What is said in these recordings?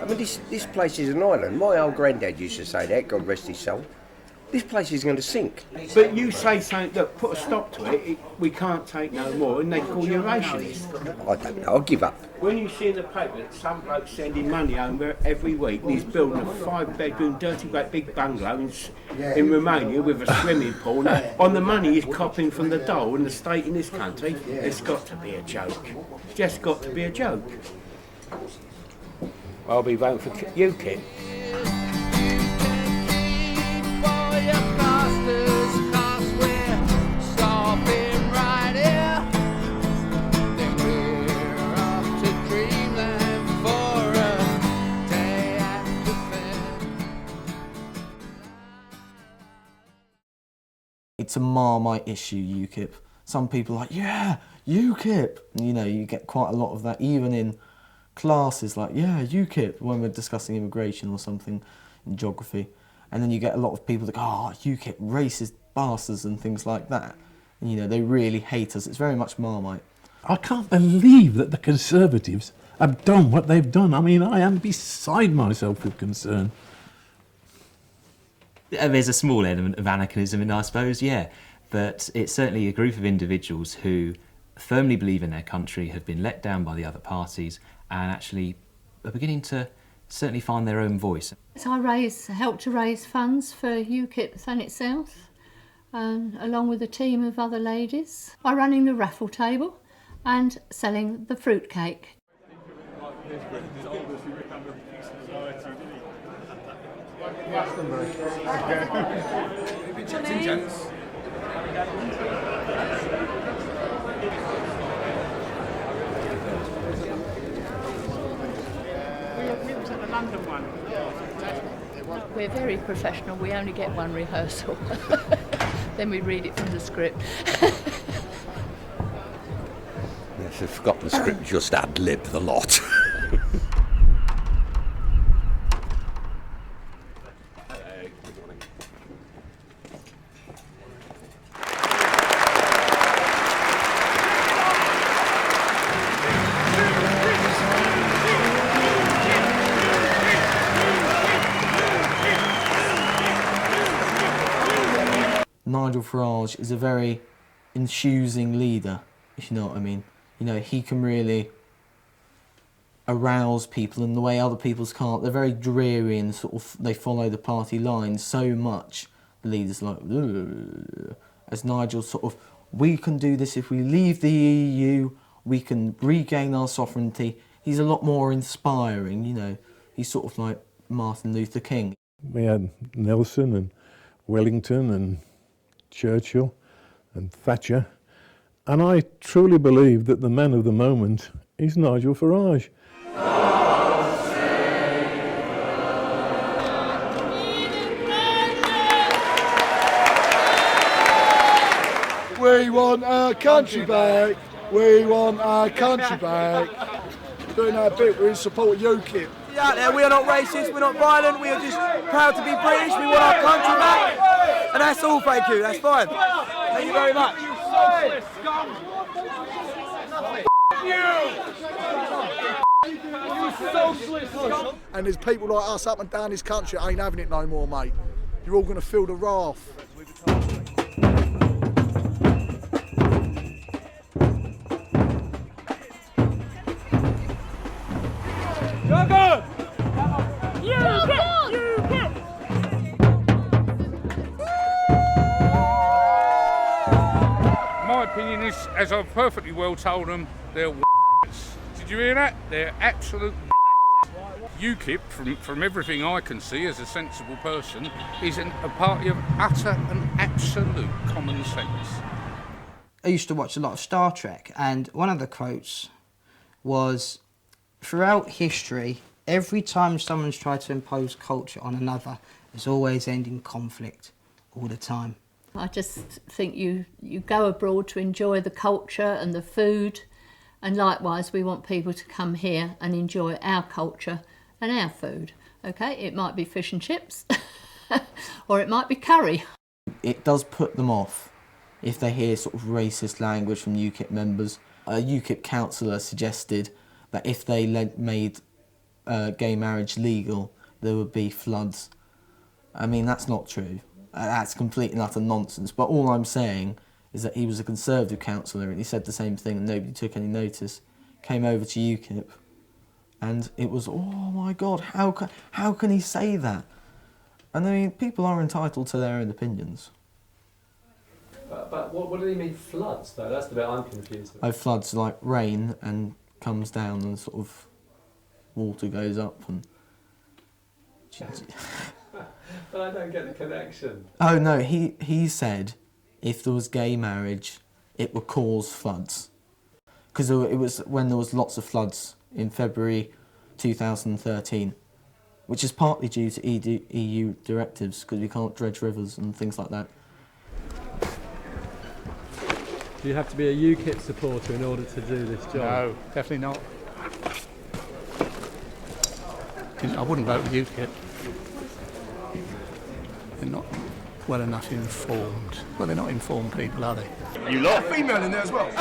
I mean, this place is an island. My old granddad used to say that, God rest his soul. This place is going to sink. But you say something, look, put a stop to it, we can't take no more, and they call you a racist. I don't know, I'll give up. When you see in the paper that some bloke's sending money home every week, and he's building a 5-bedroom, dirty, great big bungalow in Romania with a swimming pool, and on the money he's copping from the dole and the state in this country, it's got to be a joke. It's just got to be a joke. I'll be voting for UKIP. It's a Marmite issue, UKIP. Some people are like, yeah, UKIP. You know, you get quite a lot of that, even in classes, like, yeah, UKIP, when we're discussing immigration or something in geography. And then you get a lot of people that go, oh, UKIP, racist bastards and things like that. And, you know, they really hate us. It's very much Marmite. I can't believe that the Conservatives have done what they've done. I mean, I am beside myself with concern. There's a small element of anarchism in, I suppose, yeah. But it's certainly a group of individuals who firmly believe in their country, have been let down by the other parties, and actually are beginning to certainly find their own voice. So I helped to raise funds for UKIP Thanet South, along with a team of other ladies, by running the raffle table and selling the fruit cake. London one. We're very professional. We only get one rehearsal. Then we read it from the script. If you've forgotten the script, just ad-lib the lot. Nigel Farage is a very enthusing leader, if you know what I mean. You know, he can really arouse people in the way other people's can't. They're very dreary and sort of, they follow the party lines so much. The leaders like, as Nigel sort of, we can do this if we leave the EU, we can regain our sovereignty. He's a lot more inspiring, you know. He's sort of like Martin Luther King. We had Nelson and Wellington and Churchill and Thatcher, and I truly believe that the man of the moment is Nigel Farage. We want our country back. We want our country back. Doing that bit, we're in support of UKIP. Out there, we are not racist, we're not violent, we are just proud to be British, we want our country back, and that's all, thank you, that's fine. Thank you very much. And there's people like us up and down this country ain't having it no more, mate. You're all going to feel the wrath. My opinion is, as I've perfectly well told them, they're Did you hear that? They're absolute UKIP, from everything I can see as a sensible person, is a party of utter and absolute common sense. I used to watch a lot of Star Trek, and one of the quotes was, throughout history, every time someone's tried to impose culture on another, it's always ending conflict, all the time. I just think you go abroad to enjoy the culture and the food, and likewise we want people to come here and enjoy our culture and our food. Okay, it might be fish and chips or it might be curry. It does put them off if they hear sort of racist language from UKIP members. A UKIP councillor suggested that if they made gay marriage legal, there would be floods. I mean, that's not true. That's complete and utter nonsense. But all I'm saying is that he was a Conservative councillor and he said the same thing and nobody took any notice. Came over to UKIP and it was, oh my God, how can he say that? And I mean, people are entitled to their own opinions. But what do they mean floods, though? That's the bit I'm confused with. Oh, floods like rain and comes down and sort of water goes up and... But I don't get the connection. Oh no, he said if there was gay marriage, it would cause floods. Because it was when there was lots of floods in February 2013, which is partly due to EU directives, because we can't dredge rivers and things like that. Do you have to be a UKIP supporter in order to do this job? No, definitely not. I wouldn't vote UKIP. They're not well enough informed. Well, they're not informed people, are they? You lot? Female in there as well.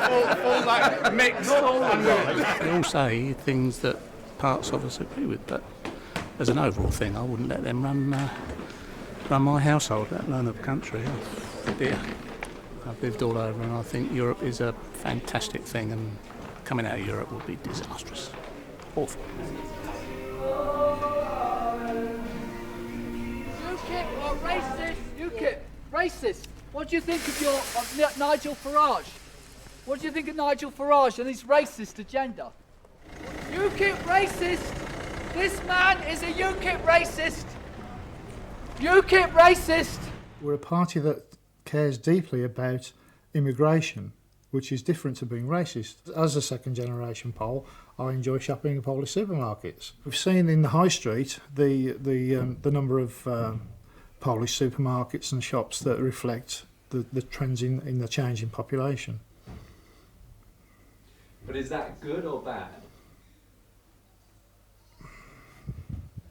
all like mixed. They all say things that parts of us agree with, but as an overall thing, I wouldn't let them run my household, let alone the country. Oh, dear. I've lived all over, and I think Europe is a fantastic thing, and coming out of Europe will be disastrous. Awful. UKIP are racist. UKIP, racist. What do you think of Nigel Farage? What do you think of Nigel Farage and his racist agenda? UKIP racist. This man is a UKIP racist. UKIP racist. We're a party that cares deeply about immigration, which is different to being racist. As a second generation Pole, I enjoy shopping in Polish supermarkets. We've seen in the high street the number of Polish supermarkets and shops that reflect the trends in the change in population. But is that good or bad?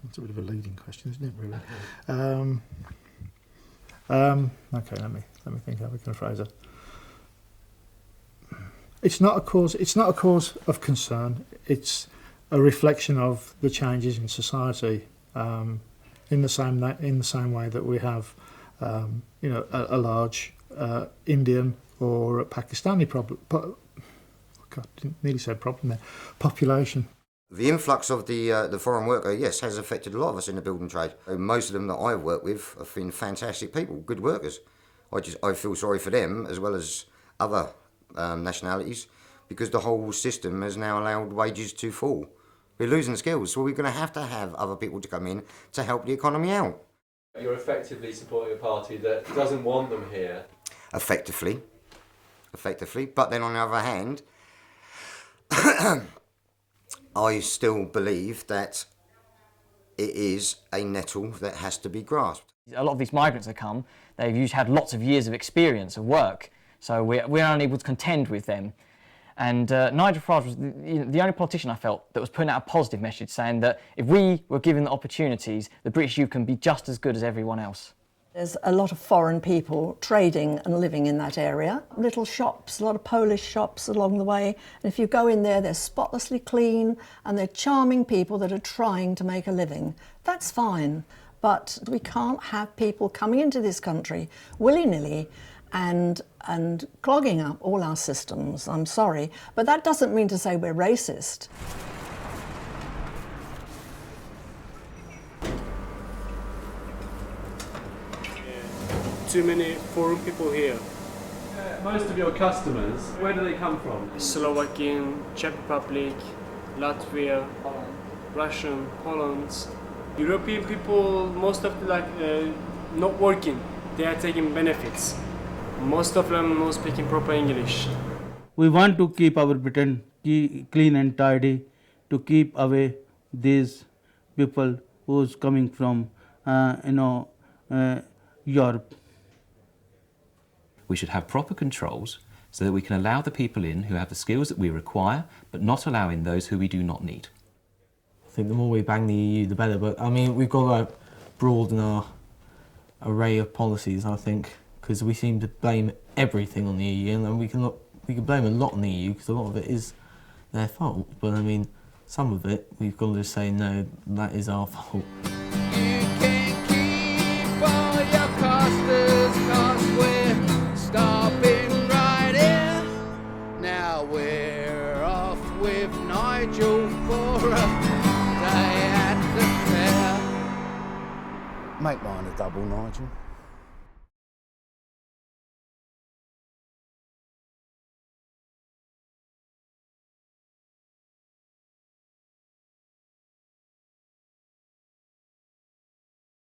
That's a bit of a leading question, isn't it, really? Okay, let me think how we can phrase it. It's not a cause of concern. It's a reflection of the changes in society. In the same way that we have, a large Indian or Pakistani population. The influx of the foreign worker, yes, has affected a lot of us in the building trade. Most of them that I've worked with have been fantastic people, good workers. I feel sorry for them as well as other nationalities, because the whole system has now allowed wages to fall. We're losing skills, so we're going to have other people to come in to help the economy out. You're effectively supporting a party that doesn't want them here. Effectively. But then on the other hand, I still believe that it is a nettle that has to be grasped. A lot of these migrants that come, they've usually had lots of years of experience of work, so we're unable to contend with them. And Nigel Farage was the only politician I felt that was putting out a positive message, saying that if we were given the opportunities, the British youth can be just as good as everyone else. There's a lot of foreign people trading and living in that area. Little shops, a lot of Polish shops along the way. And if you go in there, they're spotlessly clean and they're charming people that are trying to make a living. That's fine. But we can't have people coming into this country willy-nilly and clogging up all our systems. I'm sorry, but that doesn't mean to say we're racist. Too many foreign people here. Most of your customers, where do they come from? Slovakian, Czech Republic, Latvia, Russian, Poland. European people, most of them not working. They are taking benefits. Most of them not speaking proper English. We want to keep our Britain clean and tidy, to keep away these people who's coming from, Europe. We should have proper controls so that we can allow the people in who have the skills that we require, but not allow in those who we do not need. I think the more we bang the EU, the better. But I mean, we've got to broaden our array of policies, I think, because we seem to blame everything on the EU, and we can blame a lot on the EU because a lot of it is their fault. But I mean, some of it we've got to say, no, that is our fault. You can keep all your costers, 'cause we're stopping right here. Now we're off with Nigel for a day at the fair. Make mine a double, Nigel.